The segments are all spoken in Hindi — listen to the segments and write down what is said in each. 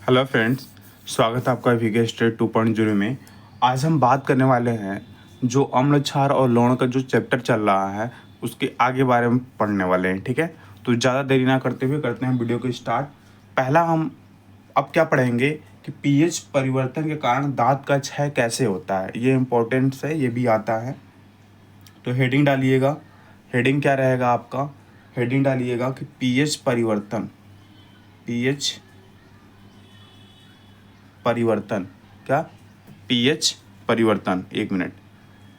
हेलो फ्रेंड्स, स्वागत है आपका वीके स्टेट 2.0 में। आज हम बात करने वाले हैं जो अम्ल क्षार और लवण का जो चैप्टर चल रहा है उसके आगे बारे में पढ़ने वाले हैं। ठीक है, तो ज़्यादा देरी ना करते हुए करते हैं वीडियो को स्टार्ट। पहला हम अब क्या पढ़ेंगे कि पीएच परिवर्तन के कारण दांत का क्षय कैसे होता है। ये इम्पोर्टेंट है, ये भी आता है। तो हेडिंग डालिएगा। हेडिंग क्या रहेगा आपका? हेडिंग डालिएगा कि पीएच परिवर्तन। पीएच परिवर्तन क्या? पीएच परिवर्तन। एक मिनट।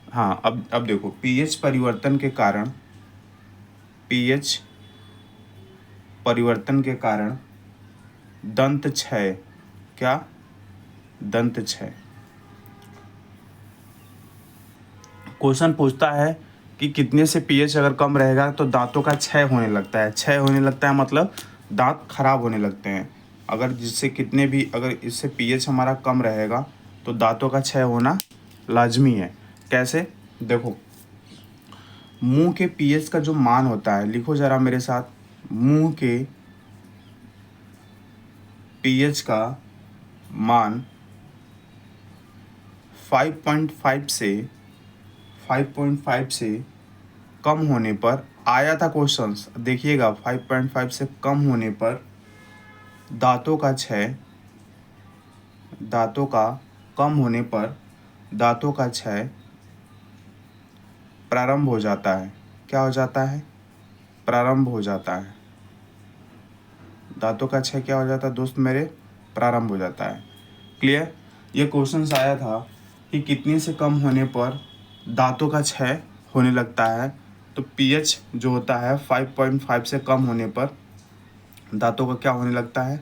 हाँ, अब देखो, पीएच परिवर्तन के कारण, पीएच परिवर्तन के कारण दंत क्षय। क्या? दंत क्षय। क्वेश्चन पूछता है कि कितने से पीएच अगर कम रहेगा तो दांतों का क्षय होने लगता है। क्षय होने लगता है मतलब दांत खराब होने लगते हैं। अगर जिससे कितने भी, अगर इससे पीएच हमारा कम रहेगा तो दांतों का क्षय होना लाजमी है। कैसे? देखो, मुंह के पीएच का जो मान होता है, लिखो ज़रा मेरे साथ। मुंह के पीएच का मान 5.5 से कम होने पर आया था क्वेश्चंस, देखिएगा। 5.5 से कम होने पर दांतों का क्षय, दांतों का कम होने पर दांतों का क्षय प्रारंभ हो जाता है। क्या हो जाता है? प्रारंभ हो जाता है। दांतों का क्षय क्या हो जाता है दोस्त मेरे? प्रारंभ हो जाता है। क्लियर? ये क्वेश्चन आया था कि कितने से कम होने पर दांतों का क्षय होने लगता है। तो पीएच जो होता है 5.5 से कम होने पर दांतों का क्या होने लगता है?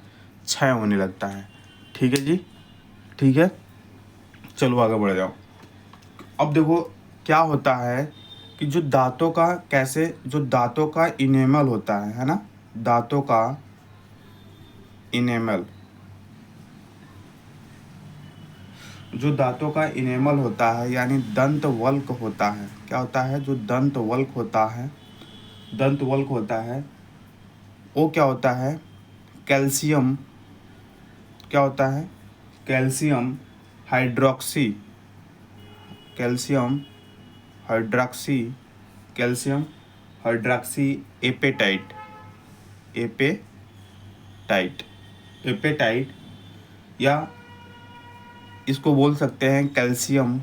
क्षय होने लगता है। ठीक है जी, ठीक है। चलो आगे बढ़ जाओ। अब देखो क्या होता है कि जो दांतों का कैसे, जो दांतों का इनेमल होता है ना, दांतों का इनेमल, जो दांतों का इनेमल होता है यानी दंत वल्क होता है। क्या होता है? जो दंत वल्क होता है, दंत वल्क होता है, वो क्या होता है? कैल्शियम। क्या होता है? Calcium hydroxy, calcium hydroxy, calcium hydroxy apatite, apatite, apatite, या इसको बोल सकते हैं कैल्शियम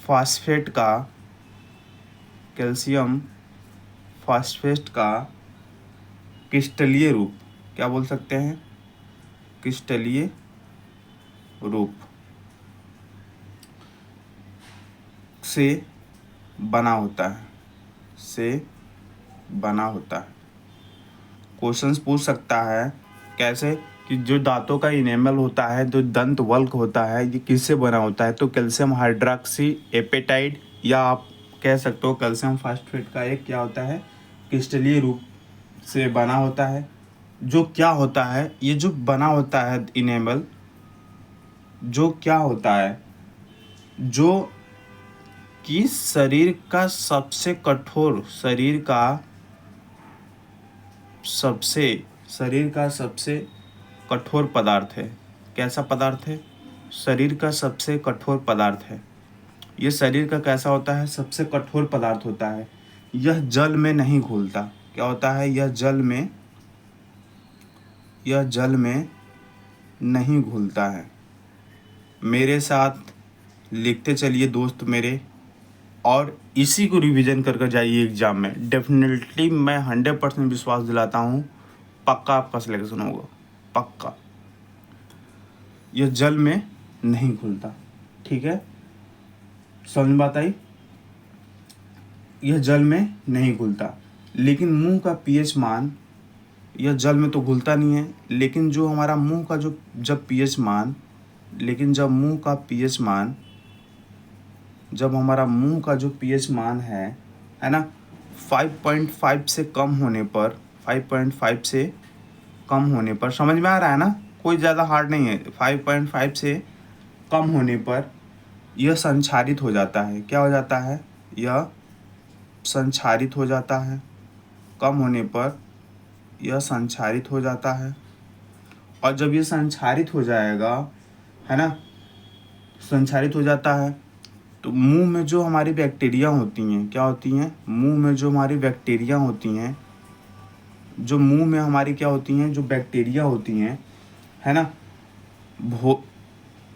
फास्फेट का, कैल्शियम फास्फेट का क्रिस्टलीय रूप। क्या बोल सकते हैं? क्रिस्टलीय रूप से बना होता है, से बना होता है। क्वेश्चंस पूछ सकता है कैसे कि जो दांतों का इनेमल होता है, जो दंत वल्क होता है, ये किससे बना होता है? तो कैल्शियम हाइड्रोक्सी एपेटाइट, या आप कह सकते हो कैल्शियम फास्फेट का एक क्या होता है? क्रिस्टलीय रूप से बना होता है। जो क्या होता है, ये जो बना होता है इनेमल, जो क्या होता है, जो कि शरीर का सबसे कठोर, शरीर का सबसे कठोर पदार्थ है। कैसा पदार्थ है? शरीर का सबसे कठोर पदार्थ है। ये शरीर का कैसा होता है? सबसे कठोर पदार्थ होता है। यह जल में नहीं घुलता। क्या होता है? यह जल में नहीं घुलता है। मेरे साथ लिखते चलिए दोस्त मेरे, और इसी को रिवीजन कर जाइए एग्ज़ाम में। डेफिनेटली मैं 100% विश्वास दिलाता हूँ, पक्का आपका सिलेक्शन होगा, पक्का। यह जल में नहीं घुलता। ठीक है, समझ में बात आई? यह जल में नहीं घुलता, लेकिन मुंह का पीएच मान, यह जल में तो घुलता नहीं है, लेकिन जो हमारा मुंह का जो जब पीएच मान, लेकिन जब मुंह का पीएच मान, जब हमारा मुंह का जो पीएच मान है ना, 5.5 से कम होने पर, 5.5 से कम होने पर, समझ में आ रहा है ना? कोई ज़्यादा हार्ड नहीं है। 5.5 से कम होने पर यह संक्षारित हो जाता है। क्या हो जाता है? यह संक्षारित हो जाता है। कम होने पर यह संक्षारित हो जाता है और जब ये संचारित हो जाएगा, है ना, संचारित हो जाता है, तो मुंह में जो हमारी बैक्टीरिया होती हैं, क्या होती हैं, मुंह में जो हमारी बैक्टीरिया होती हैं, जो मुंह में हमारी क्या होती हैं, जो बैक्टीरिया होती हैं, है ना,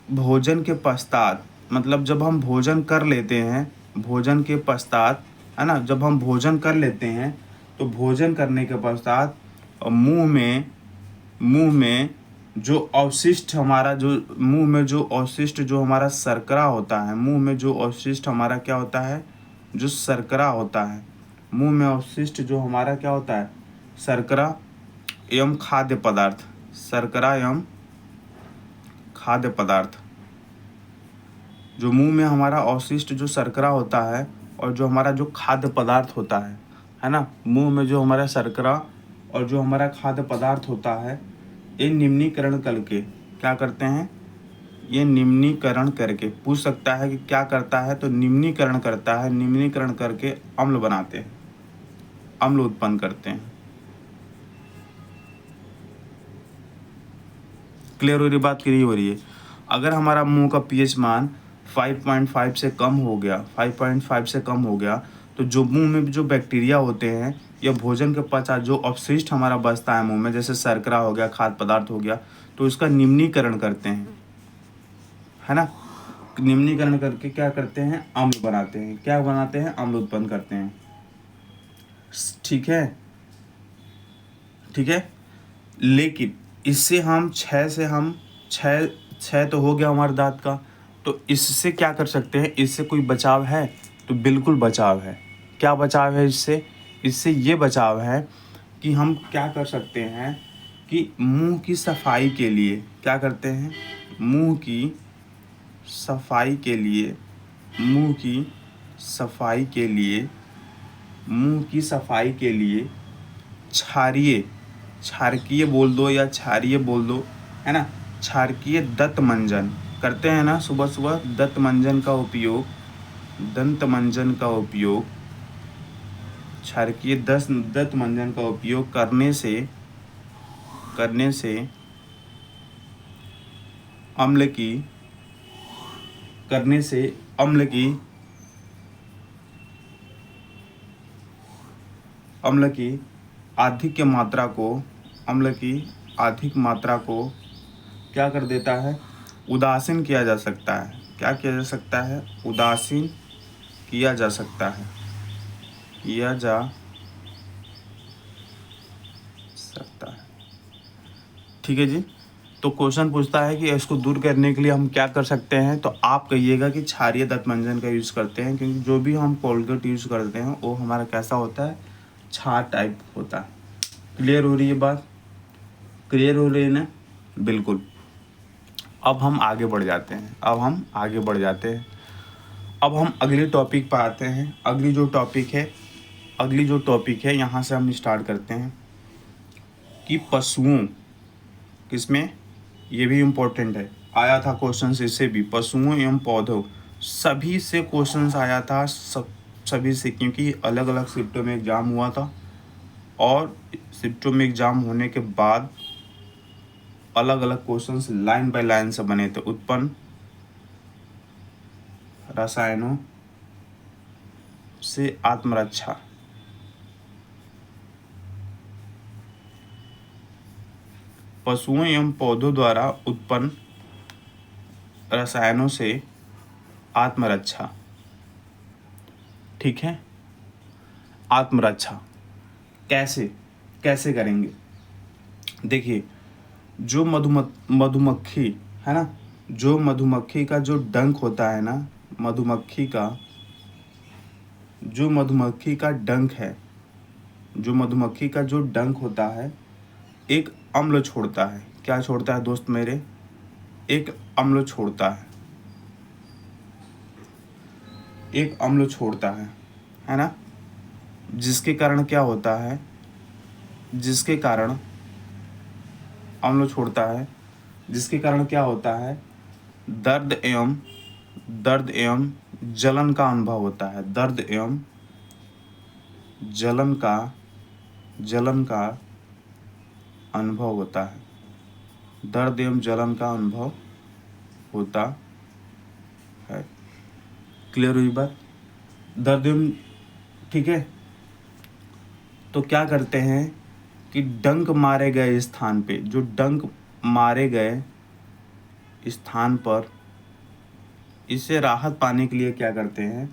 भोजन के पश्चात, मतलब जब हम भोजन कर लेते हैं, भोजन के पश्चात, है ना, जब हम भोजन कर लेते हैं तो भोजन करने के पश्चात मुंह में जो अवशिष्ट हमारा, जो मुंह में जो अवशिष्ट जो हमारा शर्करा होता है, मुंह में जो अवशिष्ट हमारा क्या होता है, जो शर्करा होता है, मुंह में अवशिष्ट जो हमारा क्या होता है, शर्करा एवं खाद्य पदार्थ, शर्करा एवं खाद्य पदार्थ, जो मुंह में हमारा अवशिष्ट जो शर्करा होता है और जो हमारा जो खाद्य पदार्थ होता है ना, मुंह में जो हमारा शर्करा और जो हमारा खाद्य पदार्थ होता है, ये निम्नीकरण करके क्या करते हैं, ये निम्नीकरण करके, पूछ सकता है कि क्या करता है, तो निम्नीकरण करता है, निम्नीकरण करके अम्ल बनाते हैं, अम्ल उत्पन्न करते हैं। क्लियर हो रही बात, क्लियर हो रही है। अगर हमारा मुंह का पीएच मान 5.5 से कम हो गया, 5.5 से कम हो गया, तो जो मुंह में जो बैक्टीरिया होते हैं या भोजन के पश्चात जो अपशिष्ट हमारा बचता है मुंह में, जैसे शर्करा हो गया, खाद्य पदार्थ हो गया, तो उसका निम्नीकरण करते हैं, है ना, निम्नीकरण करके क्या करते हैं, अम्ल बनाते हैं, क्या बनाते हैं, अम्ल उत्पन्न करते हैं। ठीक है, ठीक है। लेकिन इससे हम छः तो हो गया हमारे दांत का, तो इससे क्या कर सकते हैं, इससे कोई बचाव है, तो बिल्कुल बचाव है। क्या बचाव है इससे, इससे ये बचाव है कि हम क्या कर सकते हैं कि मुंह की सफाई के लिए क्या करते हैं, मुंह की सफाई के लिए, मुंह की सफाई के लिए, मुंह की सफाई के लिए क्षारकीय बोल दो या क्षारीय बोल दो, है ना, क्षारकीय दंत मंजन करते हैं ना, सुबह सुबह दंत मंजन का उपयोग, दंत मंजन का उपयोग, क्षारकीय दंत मंजन का उपयोग करने से अम्ल की, करने से अम्ल की अधिक मात्रा को, अम्ल की अधिक मात्रा को क्या कर देता है, उदासीन किया जा सकता है। क्या किया जा सकता है, उदासीन किया जा सकता है, किया जा सकता है। ठीक है जी। तो क्वेश्चन पूछता है कि इसको दूर करने के लिए हम क्या कर सकते हैं, तो आप कहिएगा कि क्षारीय दंत मंजन का यूज़ करते हैं, क्योंकि जो भी हम कोलगेट यूज़ करते हैं वो हमारा कैसा होता है, क्षार टाइप होता है। क्लियर हो रही है बात, क्लियर हो रही है ना, बिल्कुल। अब हम आगे बढ़ जाते हैं, अब हम अगले टॉपिक पर आते हैं। अगली जो टॉपिक है यहाँ से हम स्टार्ट करते हैं कि पशुओं, किसमें, ये भी इम्पोर्टेंट है, आया था क्वेश्चन इससे भी, पशुओं एवं पौधों, सभी से क्वेश्चंस आया था, सभी से, क्योंकि अलग अलग शिफ्टों में एग्ज़ाम हुआ था और शिफ्टों में एग्ज़ाम होने के बाद अलग अलग क्वेश्चंस लाइन बाय लाइन से बने थे। उत्पन्न रसायनों से आत्मरक्षा, पशुओं एवं पौधों द्वारा उत्पन्न रसायनों से आत्मरक्षा। ठीक है, आत्मरक्षा कैसे करेंगे, देखिए, जो मधुमक्खी है ना, जो मधुमक्खी का जो डंक होता है ना, मधुमक्खी का जो डंक होता है, एक अम्ल छोड़ता है। क्या छोड़ता है दोस्त मेरे, एक अम्ल छोड़ता है ना, जिसके कारण क्या होता है, जिसके कारण अम्ल छोड़ता है, जिसके कारण क्या होता है, दर्द एवं जलन का अनुभव होता है, दर्द एवं जलन का अनुभव होता है। दर्द एवं जलन का अनुभव होता है। क्लियर हुई बात? दर्द एवं, ठीक है। तो क्या करते हैं कि डंक मारे गए स्थान पे, जो डंक मारे गए स्थान पर इससे राहत पाने के लिए क्या करते हैं,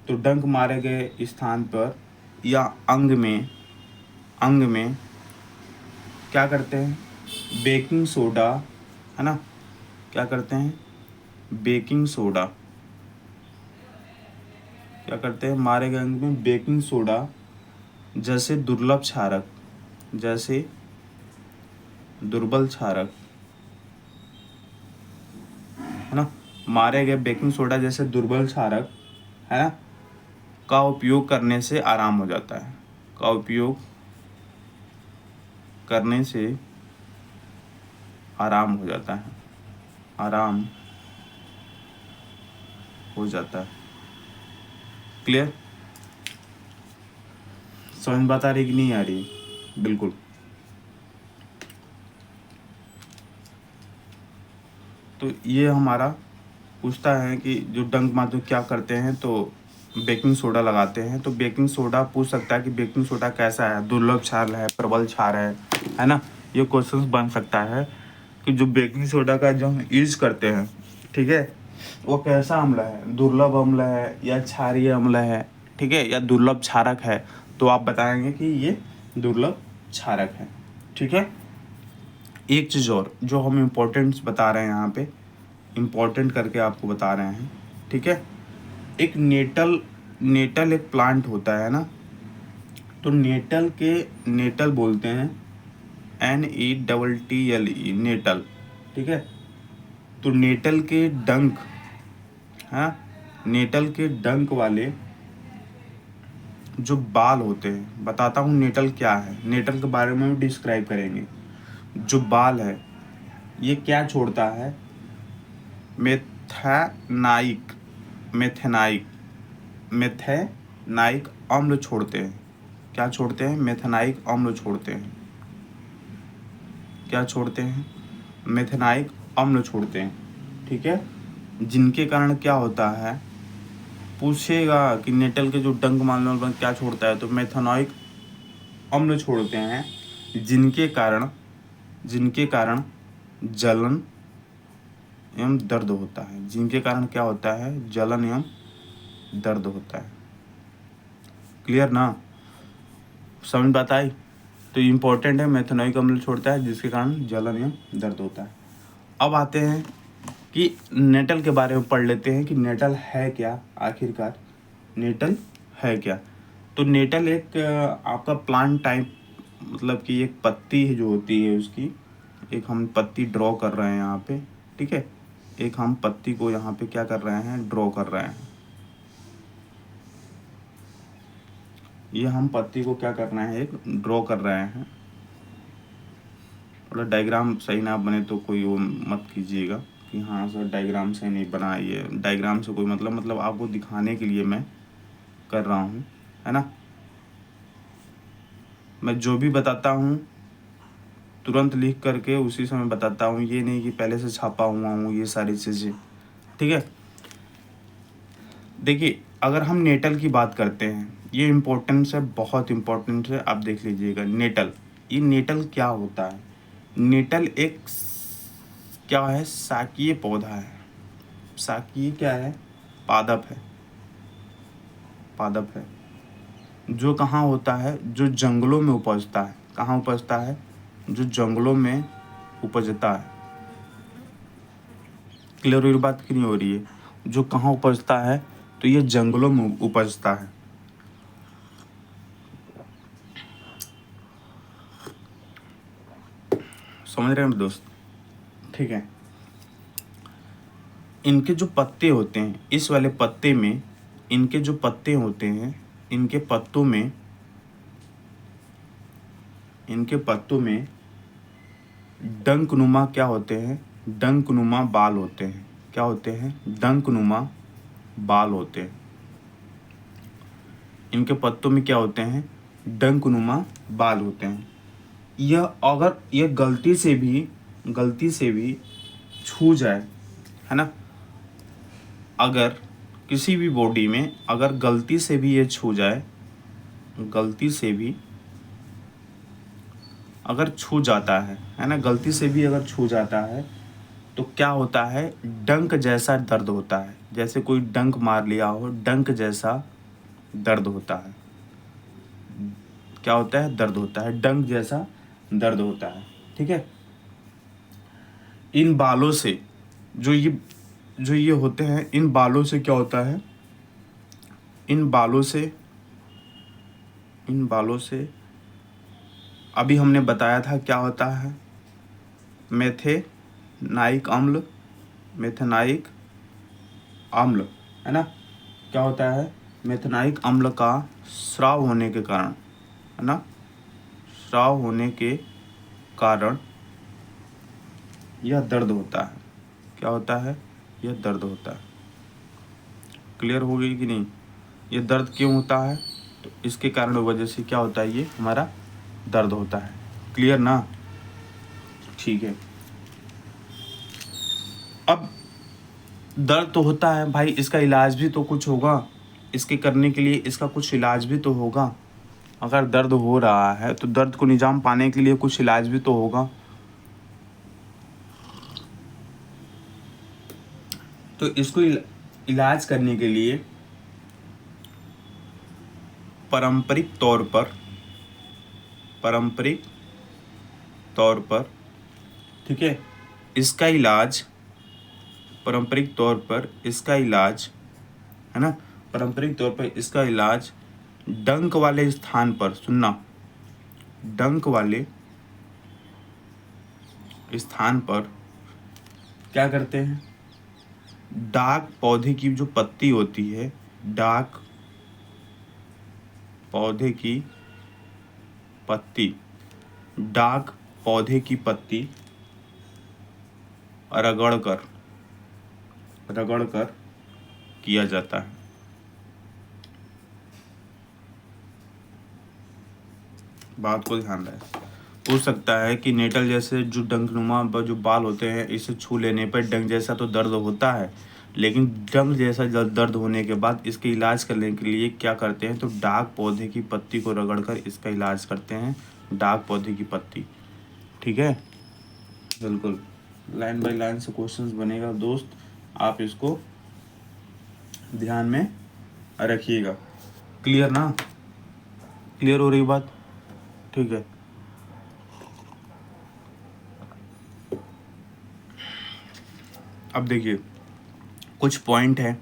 तो डंक मारे गए स्थान पर या अंग में क्या करते हैं, बेकिंग सोडा, है ना, क्या करते हैं, बेकिंग सोडा, क्या करते हैं, मारे गए अंग में बेकिंग सोडा जैसे दुर्लभ क्षारक, जैसे दुर्बल क्षारक, है ना, मारे गए बेकिंग सोडा जैसे दुर्बल क्षारक, है ना, का उपयोग करने से आराम हो जाता है, का उपयोग करने से आराम हो जाता है, आराम हो जाता है। क्लियर? समझ बात आ रही कि नहीं आ रही? बिल्कुल। तो ये हमारा पूछता है कि जो डंक मारते क्या करते हैं, तो बेकिंग सोडा लगाते हैं। तो बेकिंग सोडा पूछ सकता है कि बेकिंग सोडा कैसा है, दुर्लभ क्षार है, प्रबल क्षार है ना, ये क्वेश्चन बन सकता है कि जो बेकिंग सोडा का जो हम यूज करते हैं, ठीक है, वो कैसा अम्ल है, दुर्लभ अम्ल है या क्षारीय अम्ल है, ठीक है, या दुर्लभ क्षारक है। तो आप बताएंगे कि ये दुर्लभ क्षारक है। ठीक है। एक चीज़ और जो हम इम्पोर्टेंट्स बता रहे हैं यहाँ पे, इम्पोर्टेंट करके आपको बता रहे हैं, ठीक है। एक नेटल एक प्लांट होता है ना, तो नेटल बोलते हैं NETTLE, नेटल, ठीक है। तो नेटल के डंक, हाँ, नेटल के डंक वाले जो बाल होते हैं, बताता हूँ नेटल क्या है, नेटल के बारे में भी डिस्क्राइब करेंगे। जो बाल है ये क्या छोड़ता है, मेथेनाइक अम्ल छोड़ते हैं। क्या छोड़ते हैं? मेथेनाइक अम्ल छोड़ते हैं। क्या छोड़ते हैं? मेथेनाइक अम्ल छोड़ते हैं, ठीक है। जिनके कारण क्या होता है, पूछेगा कि नेटल के जो डंक मारने क्या छोड़ता है, तो मेथेनाइक अम्ल छोड़ते हैं, जिनके कारण जलन एवं दर्द होता है। जिनके कारण क्या होता है, जलन एवं दर्द होता है। क्लियर ना? समझ बात आई? तो इम्पोर्टेंट है, मेथेनॉइक अम्ल छोड़ता है जिसके कारण जलन एवं दर्द होता है। अब आते हैं कि नेटल के बारे में पढ़ लेते हैं कि नेटल है क्या, आखिरकार नेटल है क्या। तो नेटल एक आपका प्लांट टाइप, मतलब कि एक पत्ती जो होती है उसकी, एक हम पत्ती ड्रॉ कर रहे हैं यहाँ पे, ठीक है। एक हम पत्ती को यहाँ पे क्या कर रहे हैं, ड्रॉ कर रहे हैं। ये हम पत्ती को क्या करना है, एक ड्रॉ कर रहे हैं। मतलब डायग्राम सही ना बने तो कोई वो मत कीजिएगा कि हाँ सर डायग्राम सही नहीं बना। ये डायग्राम से कोई मतलब आपको दिखाने के लिए मैं कर रहा हूँ, है ना। मैं जो भी बताता हूँ तुरंत लिख करके उसी समय बताता हूँ, ये नहीं कि पहले से छापा हुआ हूँ ये सारी चीज़ें, ठीक है। देखिए, अगर हम नेटल की बात करते हैं, ये इम्पोर्टेंस है, बहुत इम्पोर्टेंट है, आप देख लीजिएगा। नेटल, ये नेटल क्या होता है? नेटल एक क्या है, शाकीय पौधा है। शाकीय क्या है? पादप है, पादप है। जो कहाँ होता है, जो जंगलों में उपजता है। कहाँ उपजता है? जो जंगलों में उपजता है। क्लियर हुई बात कि नहीं हो रही है? जो कहाँ उपजता है, तो ये जंगलों में उपजता है। समझ रहे हैं दोस्त? ठीक है। इनके जो पत्ते होते हैं, इस वाले पत्ते में, इनके जो पत्ते होते हैं, इनके पत्तों में डंकनुमा क्या होते हैं, डंकनुमा बाल होते हैं। क्या होते हैं? डंकनुमा बाल होते हैं। इनके पत्तों में क्या होते हैं? डंकनुमा बाल होते हैं। यह अगर यह गलती से भी गलती से भी छू जाए, है ना, अगर किसी भी बॉडी में अगर गलती से भी ये छू जाए, गलती से भी अगर छू जाता है ना, गलती से भी अगर छू जाता है तो क्या होता है, डंक जैसा दर्द होता है। जैसे कोई डंक मार लिया हो, डंक जैसा दर्द होता है। क्या होता है, दर्द होता है, डंक जैसा दर्द होता है। ठीक है। इन बालों से जो ये होते हैं, इन बालों से क्या होता है, इन बालों से अभी हमने बताया था क्या होता है, मेथेनाइक अम्ल, मेथेनाइक अम्ल, है ना, क्या होता है, मेथेनाइक अम्ल का स्राव होने के कारण, है ना, स्राव होने के कारण यह दर्द होता है। क्या होता है, यह दर्द होता है। क्लियर हो गई कि नहीं। ये दर्द क्यों होता है, तो इसके कारण वजह से क्या होता है, ये हमारा दर्द होता है। क्लियर ना, ठीक है। अब दर्द तो होता है भाई, इसका इलाज भी तो कुछ होगा, इसके करने के लिए इसका कुछ इलाज भी तो होगा। अगर दर्द हो रहा है तो दर्द को निजाम पाने के लिए कुछ इलाज भी तो होगा। तो इसको इलाज करने के लिए पारंपरिक तौर पर ठीक है, इसका इलाज पारंपरिक तौर पर इसका इलाज, है ना, पारंपरिक तौर पर इसका इलाज डंक वाले स्थान पर, सुनना, डंक वाले स्थान पर क्या करते हैं, डाक पौधे की जो पत्ती होती है, डाक पौधे की पत्ती, डाक पौधे की पत्ती रगड़ कर किया जाता है। बात को ध्यान रहे। पूछ सकता है कि नेटल जैसे जो डंकनुमा जो बाल होते हैं, इसे छू लेने पर डंक जैसा तो दर्द होता है, लेकिन डंक जैसा दर्द होने के बाद इसके इलाज करने के लिए क्या करते हैं, तो डाक पौधे की पत्ती को रगड़कर इसका इलाज करते हैं, डाक पौधे की पत्ती। ठीक है, बिल्कुल लाइन बाय लाइन से क्वेश्चंस बनेगा दोस्त, आप इसको ध्यान में रखिएगा। क्लियर ना, क्लियर हो रही बात, ठीक है। अब देखिए कुछ पॉइंट है,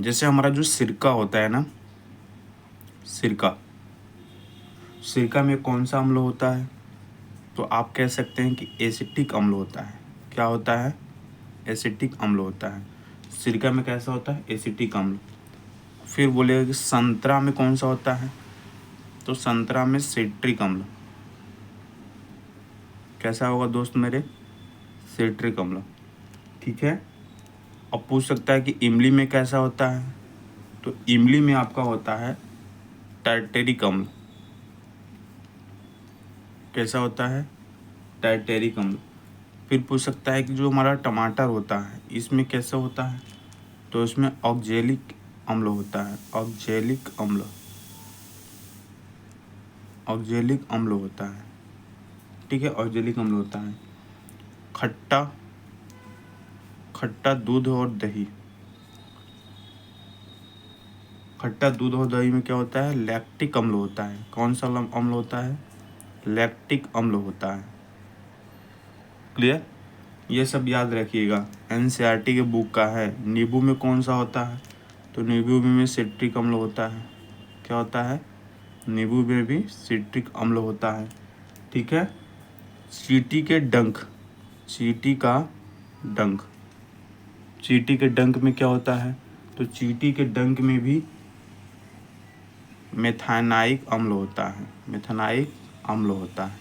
जैसे हमारा जो सिरका होता है ना, सिरका में कौन सा अम्ल होता है, तो आप कह सकते हैं कि एसिटिक अम्ल होता है। क्या होता है, एसिटिक अम्ल होता है। सिरका में कैसा होता है, एसिटिक अम्ल। फिर बोलेगा कि संतरा में कौन सा होता है, तो संतरा में सिट्रिक अम्ल। कैसा होगा दोस्त मेरे, सिट्रिक अम्ल। ठीक है। अब पूछ सकता है कि इमली में कैसा होता है, तो इमली में आपका होता है टार्टेरिक अम्ल। कैसा होता है, टार्टेरिक अम्ल। फिर पूछ सकता है कि जो हमारा टमाटर होता है, इसमें कैसा होता है, तो इसमें ऑक्जेलिक अम्ल होता है, ऑक्जेलिक अम्ल होता है। ठीक है, ऑक्जेलिक अम्ल होता है। खट्टा दूध और दही, खट्टा दूध और दही में क्या होता है, लैक्टिक अम्ल होता है। कौन सा अम्ल होता है, लैक्टिक अम्ल होता है। क्लियर, ये सब याद रखिएगा, एनसीईआरटी के बुक का है। नींबू में कौन सा होता है, तो नींबू में सिट्रिक अम्ल होता है। क्या होता है, नींबू में भी सिट्रिक अम्ल होता है। ठीक है। चींटी के डंक में क्या होता है, तो चींटी के डंक में भी मेथेनाइक अम्ल होता है, मेथेनाइक अम्ल होता है।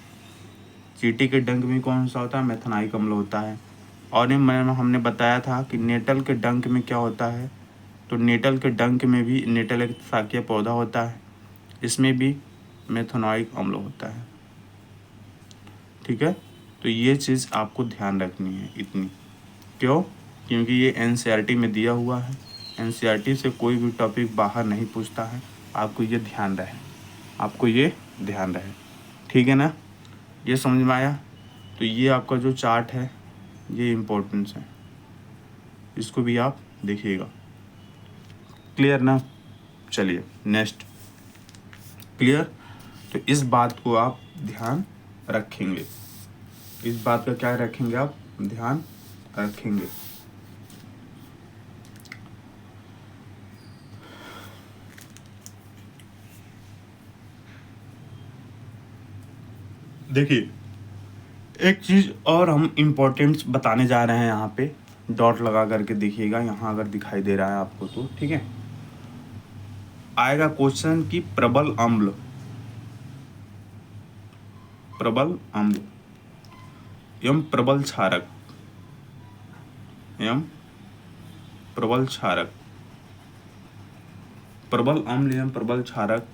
चींटी के डंक में कौन सा होता है, मेथेनाइक अम्ल होता है। और हमने बताया था कि नेटल के डंक में क्या होता है, तो नेटल के डंक में भी, नेटल एक शाकीय पौधा होता है, इसमें भी मेथेनाइक अम्ल होता है। ठीक है, तो ये चीज़ आपको ध्यान रखनी है इतनी। क्यों? क्योंकि ये एनसीईआरटी में दिया हुआ है। एनसीईआरटी से कोई भी टॉपिक बाहर नहीं पूछता है। आपको ये ध्यान रहे, आपको ये ध्यान रहे, ठीक है ना? ये समझ में आया? तो ये आपका जो चार्ट है ये इम्पोर्टेंस है, इसको भी आप देखिएगा। क्लियर ना? चलिए नेक्स्ट। क्लियर? तो इस बात को आप ध्यान रखेंगे, इस बात का क्या रखेंगे आप? ध्यान रखेंगे। देखिए एक चीज़ और हम इम्पोर्टेंट्स बताने जा रहे हैं यहाँ पे, डॉट लगा करके देखिएगा, यहाँ अगर दिखाई दे रहा है आपको तो ठीक है। आएगा क्वेश्चन कि प्रबल अम्ल, प्रबल अम्ल एवं प्रबल क्षारक, एवं प्रबल क्षारक, प्रबल अम्ल एवं प्रबल क्षारक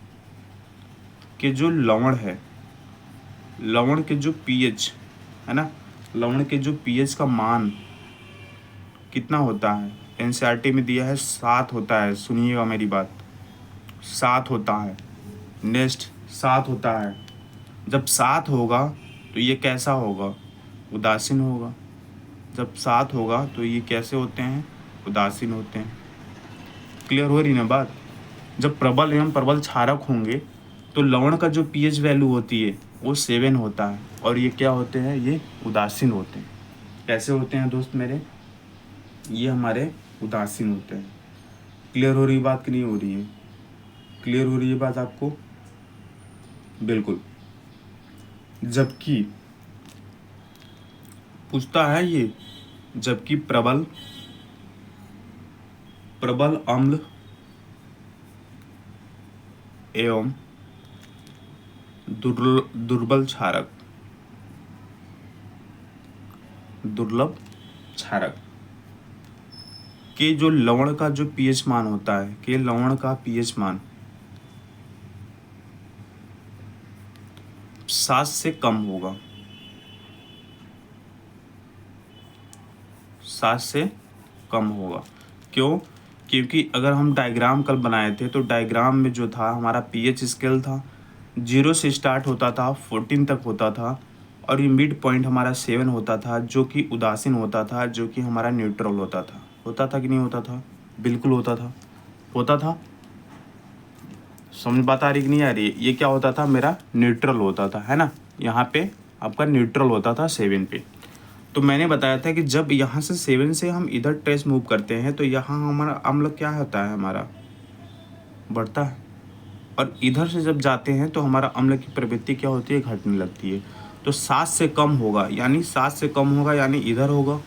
के जो लवण है, लवण के जो पीएच है ना, लवण के जो पीएच का मान कितना होता है? एनसीईआरटी में दिया है 7 होता है। सुनिएगा मेरी बात, 7 होता है। नेक्स्ट 7 होता है। जब 7 होगा तो ये कैसा होगा? उदासीन होगा। जब 7 होगा तो ये कैसे होते हैं? उदासीन होते हैं। क्लियर हो रही ना बात? जब प्रबल एवं प्रबल क्षारक होंगे तो लवण का जो पीएच वैल्यू होती है वो 7 होता है, और ये क्या होते हैं? ये उदासीन होते हैं। कैसे होते हैं दोस्त मेरे? ये हमारे उदासीन होते हैं। क्लियर हो रही बात कि नहीं हो रही है? क्लियर हो रही है बात आपको? बिल्कुल। जबकि पूछता है ये, जबकि प्रबल अम्ल एवं दुर्बल क्षारक, दुर्लभ क्षारक के जो लवण का जो पीएच मान होता है, के लवण का पीएच मान 7 से कम होगा, 7 से कम होगा। क्यों? क्योंकि अगर हम डायग्राम कल बनाए थे तो डायग्राम में जो था हमारा पीएच स्केल था 0 से स्टार्ट होता था 14 तक होता था, और ये मिड पॉइंट हमारा 7 होता था, जो कि उदासीन होता था, जो कि हमारा न्यूट्रल होता था। होता था कि नहीं होता था? बिल्कुल होता था, होता था। समझ बात आ रही कि नहीं आ रही? ये क्या होता था? मेरा न्यूट्रल होता था, है ना? यहाँ पे आपका न्यूट्रल होता था 7 पे। तो मैंने बताया था कि जब यहाँ से 7 से हम इधर ट्रेस मूव करते हैं तो यहाँ हमारा अम्ल क्या होता है? हमारा बढ़ता है, और इधर से जब जाते हैं तो हमारा अम्ल की प्रवृत्ति क्या होती है? घटने लगती है। तो 7 से कम होगा, यानी 7 से कम होगा यानी इधर होगा।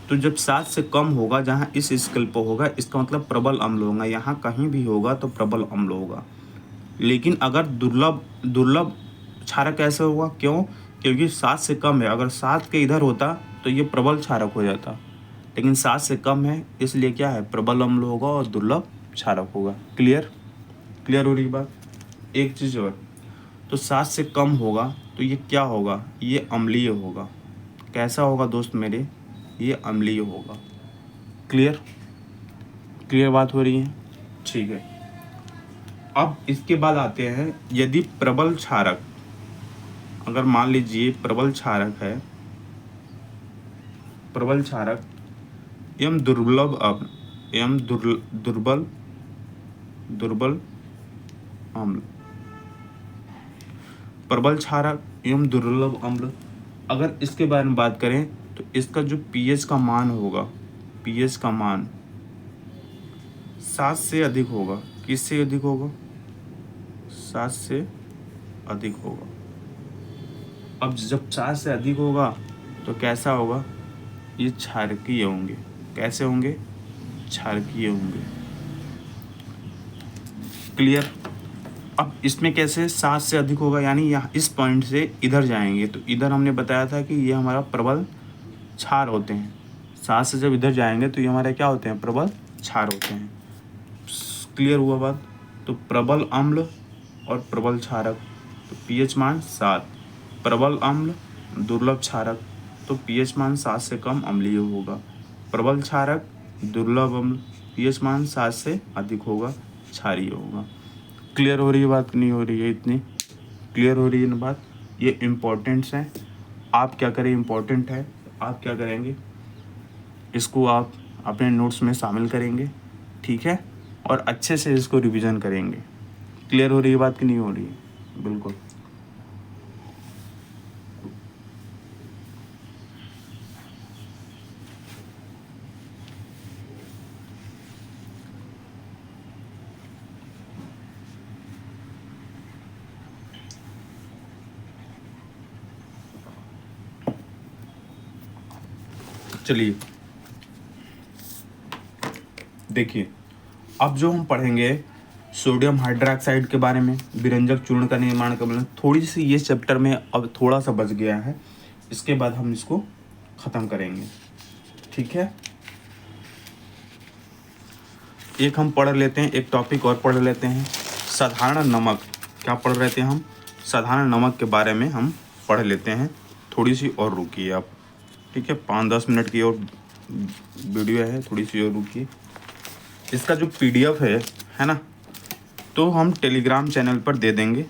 तो जब 7 से कम होगा जहाँ इस स्केल पर होगा, इसका मतलब प्रबल अम्ल होगा। यहाँ कहीं भी होगा तो प्रबल अम्ल होगा। लेकिन अगर दुर्लभ क्षारक कैसे होगा? क्यों? क्योंकि 7 से कम है। अगर 7 के इधर होता तो ये प्रबल क्षारक हो जाता, लेकिन 7 से कम है, इसलिए क्या है? प्रबल अम्ल होगा और दुर्लभ क्षारक होगा। क्लियर? क्लियर हो रही बात? एक चीज़ और, तो 7 से कम होगा तो ये क्या होगा? ये अम्लीय होगा। कैसा होगा दोस्त मेरे? ये अम्लीय होगा। क्लियर? क्लियर बात हो रही है? ठीक है। अब इसके बाद आते हैं, यदि प्रबल क्षारक, अगर मान लीजिए प्रबल क्षारक है, प्रबल क्षारक एवं दुर्लभ एवं दुर्बल अम्ल, प्रबल क्षारक एवं दुर्लभ अम्ल, अगर इसके बारे में बात करें तो इसका जो पीएच का मान होगा, पीएच का मान 7 से अधिक होगा। किससे अधिक होगा? 7 से अधिक होगा। अब जब 7 से अधिक होगा तो कैसा होगा? ये क्षारकीय होंगे। कैसे होंगे? क्षारकीय होंगे। क्लियर? अब इसमें कैसे 7 से अधिक होगा, यानी यहाँ इस पॉइंट से इधर जाएंगे तो इधर हमने बताया था कि ये हमारा प्रबल क्षार होते हैं। 7 से जब इधर जाएंगे तो ये हमारे क्या होते हैं? प्रबल क्षार होते हैं। क्लियर हुआ बात? तो प्रबल अम्ल और प्रबल क्षारक, तो पीएच मान 7, प्रबल अम्ल दुर्लभ क्षारक तो पीएच मान 7 से कम अम्लीय होगा। प्रबल क्षारक दुर्लभ अम्ल पीएच मान 7 से अधिक होगा, क्षारीय होगा। क्लियर हो रही है बात, नहीं हो रही है? इतनी क्लियर हो रही है ना बात? ये इम्पोर्टेंट्स हैं। आप क्या करें, इम्पोर्टेंट है, आप क्या करेंगे, इसको आप अपने नोट्स में शामिल करेंगे, ठीक है, और अच्छे से इसको रिवीजन करेंगे। क्लियर हो रही है बात कि नहीं हो रही है? बिल्कुल। चलिए देखिए, अब जो हम पढ़ेंगे सोडियम हाइड्रोक्साइड के बारे में, विरंजक चूर्ण का निर्माण का मतलब, थोड़ी सी ये चैप्टर में अब थोड़ा सा बच गया है, इसके बाद हम इसको ख़त्म करेंगे, ठीक है। एक हम पढ़ लेते हैं, एक टॉपिक और पढ़ लेते हैं, साधारण नमक। क्या पढ़ रहे थे हम? साधारण नमक के बारे में हम पढ़ लेते हैं। थोड़ी सी और रुकिए आप, ठीक है, 5-10 मिनट की और वीडियो है, थोड़ी सी और रुकिए। इसका जो PDF है ना, तो हम टेलीग्राम चैनल पर दे देंगे,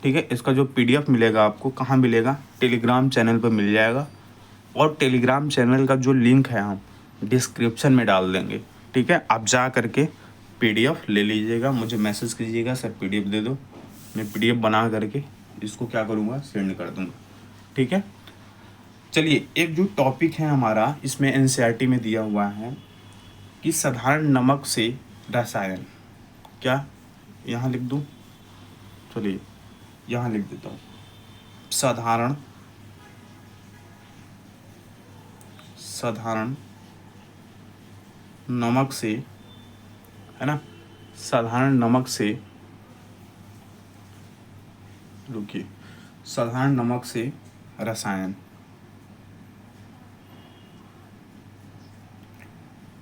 ठीक है। इसका जो PDF मिलेगा आपको, कहाँ मिलेगा? टेलीग्राम चैनल पर मिल जाएगा, और टेलीग्राम चैनल का जो लिंक है हम डिस्क्रिप्शन में डाल देंगे, ठीक है। आप जा करके PDF ले लीजिएगा, मुझे मैसेज कीजिएगा, सर PDF दे दो, मैं PDF बना करके इसको क्या करूँगा, सेंड कर दूँगा, ठीक है। चलिए, एक जो टॉपिक है हमारा, इसमें NCERT में दिया हुआ है कि साधारण नमक से रसायन। क्या यहाँ लिख दूँ? चलिए यहाँ लिख देता हूँ, साधारण नमक से, है ना, साधारण नमक से, रुकिए, साधारण नमक से रसायन।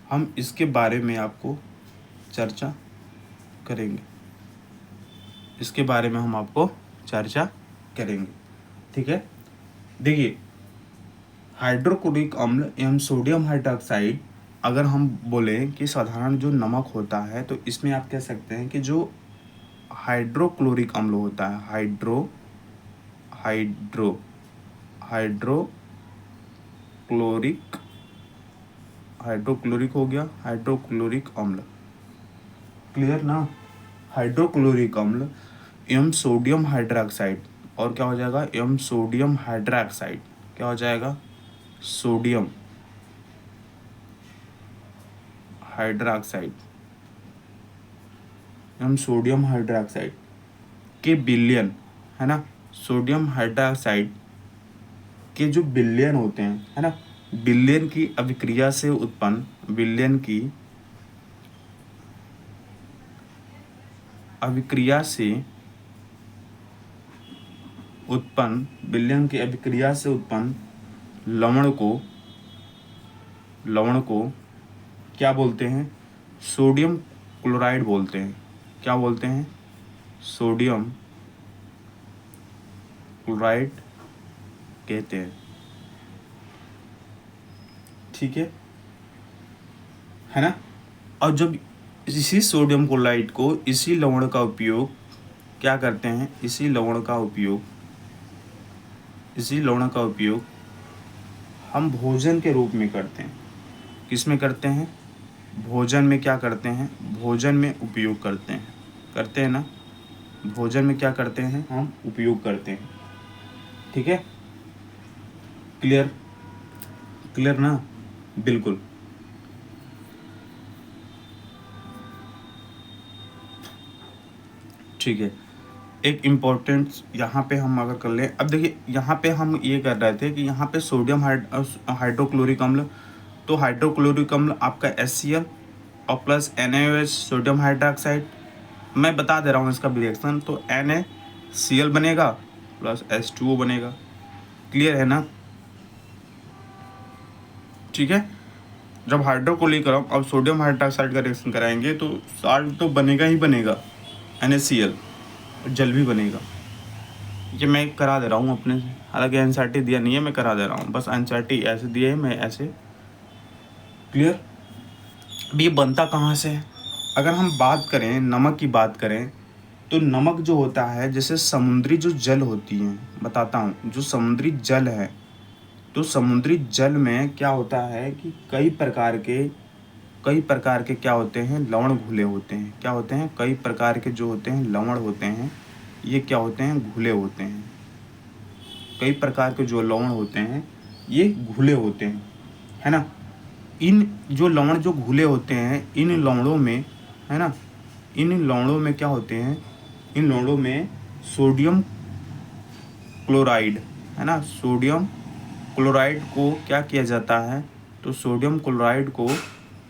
हम इसके बारे में आपको चर्चा करेंगे, इसके बारे में हम आपको चर्चा करेंगे, ठीक है। देखिए, हाइड्रोक्लोरिक अम्ल एवं सोडियम हाइड्रोक्साइड, अगर हम बोलें कि साधारण जो नमक होता है, तो इसमें आप कह सकते हैं कि जो हाइड्रोक्लोरिक अम्ल होता है, हाइड्रोक्लोरिक हो गया, हाइड्रोक्लोरिक अम्ल, क्लियर ना? हाइड्रोक्लोरिक अम्ल एवं सोडियम हाइड्रोक्साइड, और क्या हो जाएगा, एवं सोडियम हाइड्रोक्साइड, क्या हो जाएगा, सोडियम हाइड्रोक्साइड एवं सोडियम हाइड्रोक्साइड के विलयन, है ना, सोडियम हाइड्रोक्साइड के जो विलयन होते हैं, है ना, विलयन की अभिक्रिया से उत्पन्न, विलयन की अभिक्रिया से उत्पन्न, विलयन की अभिक्रिया से उत्पन्न लवण को क्या बोलते हैं? सोडियम क्लोराइड बोलते हैं। क्या बोलते हैं? सोडियम क्लोराइड कहते हैं, ठीक है ना। और जब इसी सोडियम क्लोराइड को, इसी लवण का उपयोग क्या करते हैं, इसी लवण का उपयोग हम भोजन के रूप में करते हैं। किस में करते हैं? भोजन में क्या करते हैं? भोजन में उपयोग करते हैं ना, भोजन में क्या करते हैं? हम उपयोग करते हैं, ठीक है। क्लियर ना? बिल्कुल। ठीक है, एक इम्पोर्टेंट यहाँ पे हम अगर कर लें, अब देखिए यहाँ पे हम ये कर रहे थे कि यहाँ पे सोडियम हाइड्रोक्लोरिक अम्ल, तो हाइड्रोक्लोरिक अम्ल आपका HCl और प्लस NaOH सोडियम हाइड्रोक्साइड, मैं बता दे रहा हूँ इसका रिएक्शन, तो NaCl बनेगा प्लस H2O बनेगा। क्लियर है ना? ठीक है, जब हाइड्रोक्लोरिक अम्ल अब सोडियम हाइड्रोक्साइड का रिएक्शन कराएंगे तो साल्ट तो बनेगा ही बनेगा, NaCl, जल भी बनेगा। ये मैं करा दे रहा हूँ अपने से, हालांकि एनसीईआरटी दिया नहीं है, मैं करा दे रहा हूँ बस। एनसीईआरटी ऐसे दिए है, मैं ऐसे। क्लियर। अब ये बनता कहाँ से है? अगर हम बात करें नमक की बात करें तो नमक जो होता है, जैसे समुद्री जो जल होती है, बताता हूँ, जो समुद्री जल है, तो समुद्री जल में क्या होता है कि कई प्रकार के क्या होते हैं, लवण घुले होते हैं। क्या होते हैं? कई प्रकार के जो होते हैं लवण होते हैं, ये क्या होते हैं? घुले होते हैं। कई प्रकार के जो लवण होते हैं ये घुले होते हैं, है ना। इन जो लवण जो घुले होते हैं, इन लवणों में, है ना, इन लवणों में क्या होते हैं, इन लवणों में सोडियम क्लोराइड, है ना, सोडियम क्लोराइड को क्या किया जाता है, तो सोडियम क्लोराइड को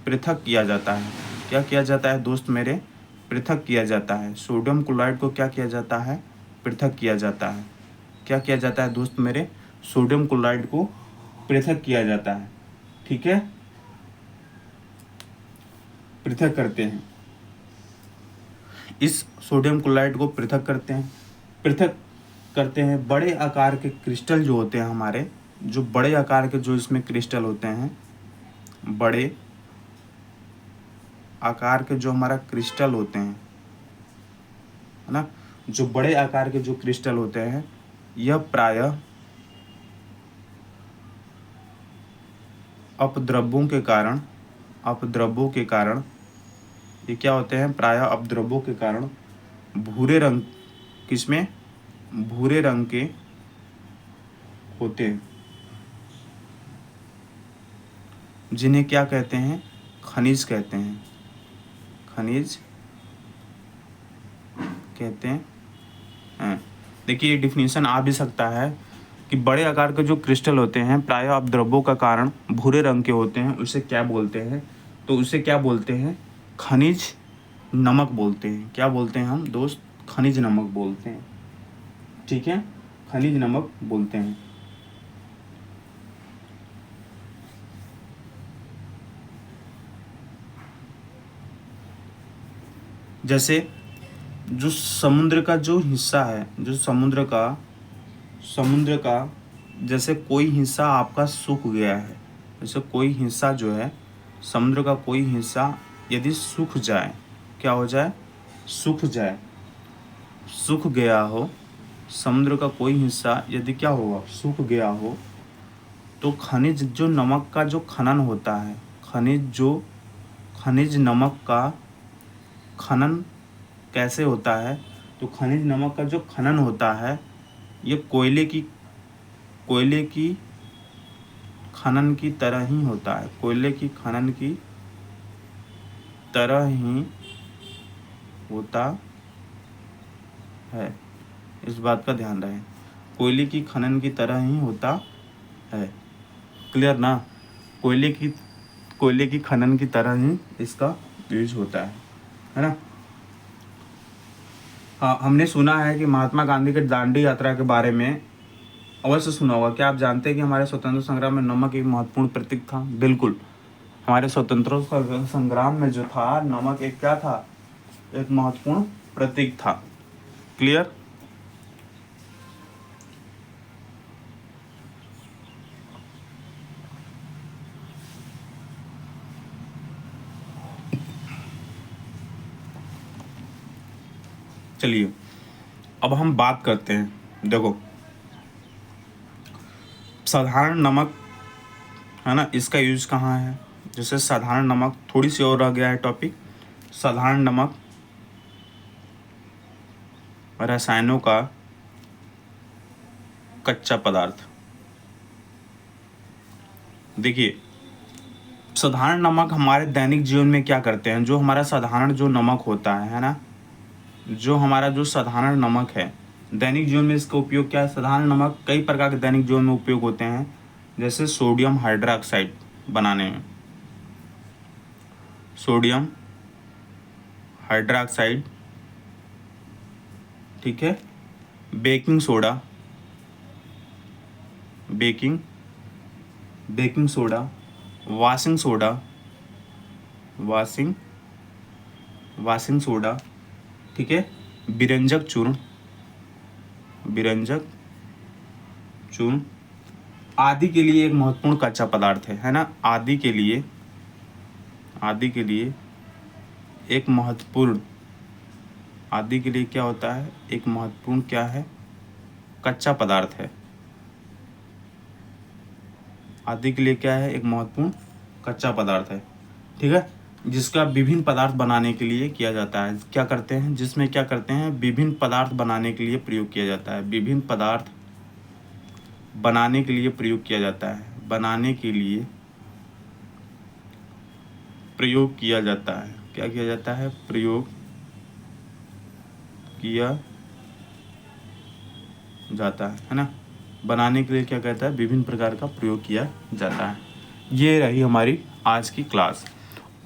पृथक किया जाता है। क्या किया जाता है दोस्त मेरे? पृथक किया जाता है। सोडियम क्लोराइड को क्या किया जाता है? पृथक किया जाता है। क्या किया जाता है दोस्त मेरे? सोडियम क्लोराइड को पृथक किया जाता है। ठीक है, पृथक करते हैं। इस सोडियम क्लोराइड को पृथक करते हैं। बड़े आकार के क्रिस्टल जो होते हैं हमारे, जो बड़े आकार के जो इसमें क्रिस्टल होते हैं, बड़े आकार के जो हमारा क्रिस्टल होते हैं, है ना, जो बड़े आकार के जो क्रिस्टल होते हैं, यह प्रायः अपद्रव्यों के कारण ये क्या होते हैं? प्रायः अपद्रव्यों के कारण भूरे रंग, किसमें? भूरे रंग के होते हैं, जिन्हें क्या कहते हैं? खनिज कहते हैं। खनिज कहते हैं। देखिए ये डिफिनीशन आ भी सकता है कि बड़े आकार के जो क्रिस्टल होते हैं प्रायः अपद्रव्यों का कारण भूरे रंग के होते हैं, उसे क्या बोलते हैं? तो उसे क्या बोलते हैं? खनिज नमक बोलते हैं। क्या बोलते हैं हम दोस्त? खनिज नमक बोलते हैं। ठीक है, खनिज नमक बोलते हैं। जैसे जो समुद्र का जो हिस्सा है, जो समुद्र का जैसे कोई हिस्सा आपका सूख गया है, जैसे कोई हिस्सा जो है समुद्र का कोई हिस्सा यदि सूख जाए, क्या हो जाए? सूख जाए, सूख गया हो, समुद्र का कोई हिस्सा यदि क्या होगा? सूख गया हो, तो खनिज जो नमक का जो खनन होता है, खनिज नमक का खनन कैसे होता है? तो खनिज नमक का जो खनन होता है, ये कोयले की खनन की तरह ही होता है। कोयले की खनन की तरह ही होता है, इस बात का ध्यान रहे। कोयले की खनन की तरह ही होता है। क्लियर ना? कोयले की खनन की तरह ही इसका यूज होता है ना। हाँ, हमने सुना है कि महात्मा गांधी के दांडी यात्रा के बारे में अवश्य सुना होगा। क्या आप जानते हैं कि हमारे स्वतंत्र संग्राम में नमक एक महत्वपूर्ण प्रतीक था? बिल्कुल, हमारे स्वतंत्र संग्राम में जो था, नमक एक क्या था? एक महत्वपूर्ण प्रतीक था। क्लियर? चलिए अब हम बात करते हैं। देखो साधारण नमक, है ना, इसका यूज कहाँ है? जैसे साधारण नमक, थोड़ी सी और रह गया है टॉपिक। साधारण नमक रसायनों का कच्चा पदार्थ। देखिए साधारण नमक हमारे दैनिक जीवन में क्या करते हैं? जो हमारा साधारण जो नमक होता है ना, जो हमारा जो साधारण नमक है, दैनिक जीवन में इसका उपयोग क्या है? साधारण नमक कई प्रकार के दैनिक जीवन में उपयोग होते हैं, जैसे सोडियम हाइड्रोक्साइड बनाने में, सोडियम हाइड्रोक्साइड, ठीक है, baking soda, baking soda, washing soda, ठीक है, विरंजक चूर्ण, विरंजक चूर्ण आदि के लिए एक महत्वपूर्ण कच्चा पदार्थ है ना। आदि के लिए एक महत्वपूर्ण, आदि के लिए क्या होता है, एक महत्वपूर्ण क्या है, कच्चा पदार्थ है। आदि के लिए क्या है, एक महत्वपूर्ण कच्चा पदार्थ है, ठीक है, जिसका विभिन्न पदार्थ बनाने के लिए किया जाता है। क्या करते हैं, जिसमें क्या करते हैं, विभिन्न पदार्थ बनाने के लिए प्रयोग किया जाता है। विभिन्न पदार्थ बनाने के लिए प्रयोग किया जाता है। बनाने के लिए प्रयोग किया जाता है। क्या किया जाता है, प्रयोग किया जाता है ना। बनाने के लिए क्या कहता है, विभिन्न प्रकार का प्रयोग किया जाता है। ये रही हमारी आज की क्लास।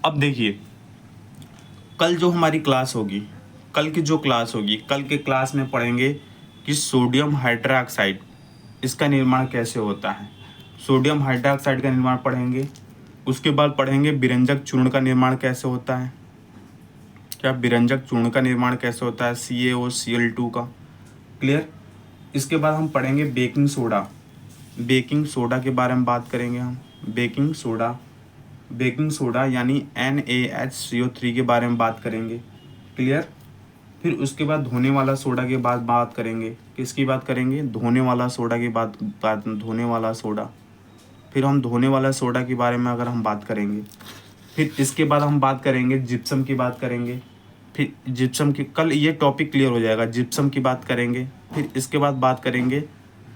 अब देखिए कल जो हमारी क्लास होगी, कल की जो क्लास होगी, कल के क्लास में पढ़ेंगे कि सोडियम हाइड्रोक्साइड इसका निर्माण कैसे होता है। सोडियम हाइड्रोक्साइड का निर्माण पढ़ेंगे। उसके बाद पढ़ेंगे विरंजक चूर्ण का निर्माण कैसे होता है। क्या विरंजक चूर्ण का निर्माण कैसे होता है, CaOCl2 का। क्लियर। इसके बाद हम पढ़ेंगे बेकिंग सोडा। बेकिंग सोडा के बारे में बात करेंगे हम। बेकिंग सोडा यानी NaHCO3 के बारे में बात करेंगे। क्लियर। फिर उसके बाद धोने वाला सोडा के बाद बात करेंगे। किसकी बात करेंगे, धोने वाला सोडा की बात धोने वाला सोडा। फिर हम धोने वाला सोडा के बारे में अगर हम बात करेंगे, फिर इसके बाद हम बात करेंगे जिप्सम की बात करेंगे। फिर जिप्सम की, कल ये टॉपिक क्लियर हो जाएगा, जिप्सम की बात करेंगे। फिर इसके बाद बात करेंगे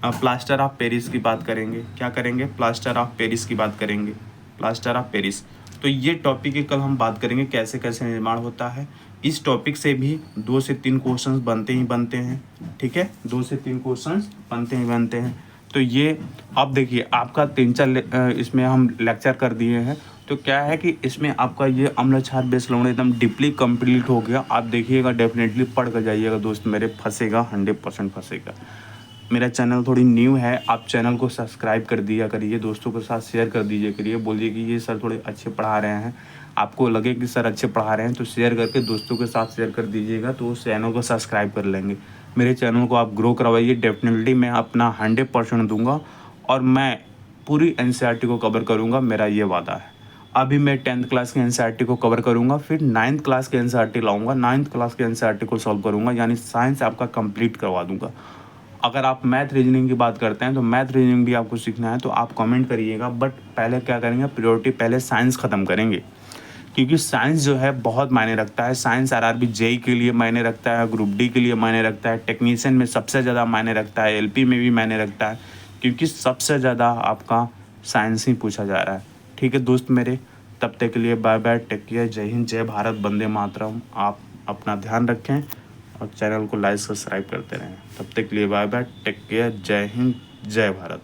प्लास्टर ऑफ पेरिस की बात करेंगे। क्या करेंगे, प्लास्टर ऑफ पेरिस की बात करेंगे। प्लास्टर ऑफ पेरिस, तो ये टॉपिक की कल हम बात करेंगे कैसे कैसे निर्माण होता है। इस टॉपिक से भी 2 से 3 क्वेश्चंस बनते ही बनते हैं, ठीक है, 2 से 3 क्वेश्चंस बनते ही बनते हैं। तो ये अब देखिए आपका 3-4 इसमें हम लेक्चर कर दिए हैं। तो क्या है कि इसमें आपका ये अम्ल क्षार बेस लवण एकदम डीपली कंप्लीट हो गया। आप देखिएगा, डेफिनेटली पढ़ कर जाइएगा दोस्त मेरे, फंसेगा 100% फंसेगा। मेरा चैनल थोड़ी न्यू है, आप चैनल को सब्सक्राइब कर दिया करिए, दोस्तों के साथ शेयर कर दीजिए करिए, बोलिए कि ये सर थोड़े अच्छे पढ़ा रहे हैं, आपको लगे कि सर अच्छे पढ़ा रहे हैं तो शेयर करके दोस्तों के साथ शेयर कर दीजिएगा, तो उस चैनल को सब्सक्राइब कर लेंगे। मेरे चैनल को आप ग्रो करवाइए, डेफिनेटली मैं अपना 100% दूंगा और मैं पूरी NCERT को कवर करूँगा, मेरा ये वादा है। अभी मैं 10th क्लास के NCERT को कवर करूँगा, फिर 9th क्लास के NCERT लाऊंगा, 9th क्लास के NCERT को सॉल्व करूँगा, यानी साइंस आपका कंप्लीट करवा दूंगा। अगर आप मैथ रीजनिंग की बात करते हैं तो मैथ रीजनिंग भी आपको सीखना है तो आप कमेंट करिएगा, बट पहले क्या करेंगे, प्रायोरिटी पहले साइंस ख़त्म करेंगे, क्योंकि साइंस जो है बहुत मायने रखता है। साइंस RRB JEE के लिए मायने रखता है, ग्रुप D के लिए मायने रखता है, टेक्नीशियन में सबसे ज़्यादा मायने रखता है, LP में भी मायने रखता है, क्योंकि सबसे ज़्यादा आपका साइंस ही पूछा जा रहा है। ठीक है दोस्त मेरे, तब तक के लिए बाय बाय, टेक केयर, जय हिंद, जय भारत, वंदे मातरम। आप अपना ध्यान रखें और चैनल को लाइक सब्सक्राइब करते रहें। तब तक के लिए बाय बाय, टेक केयर, जय हिंद, जय भारत।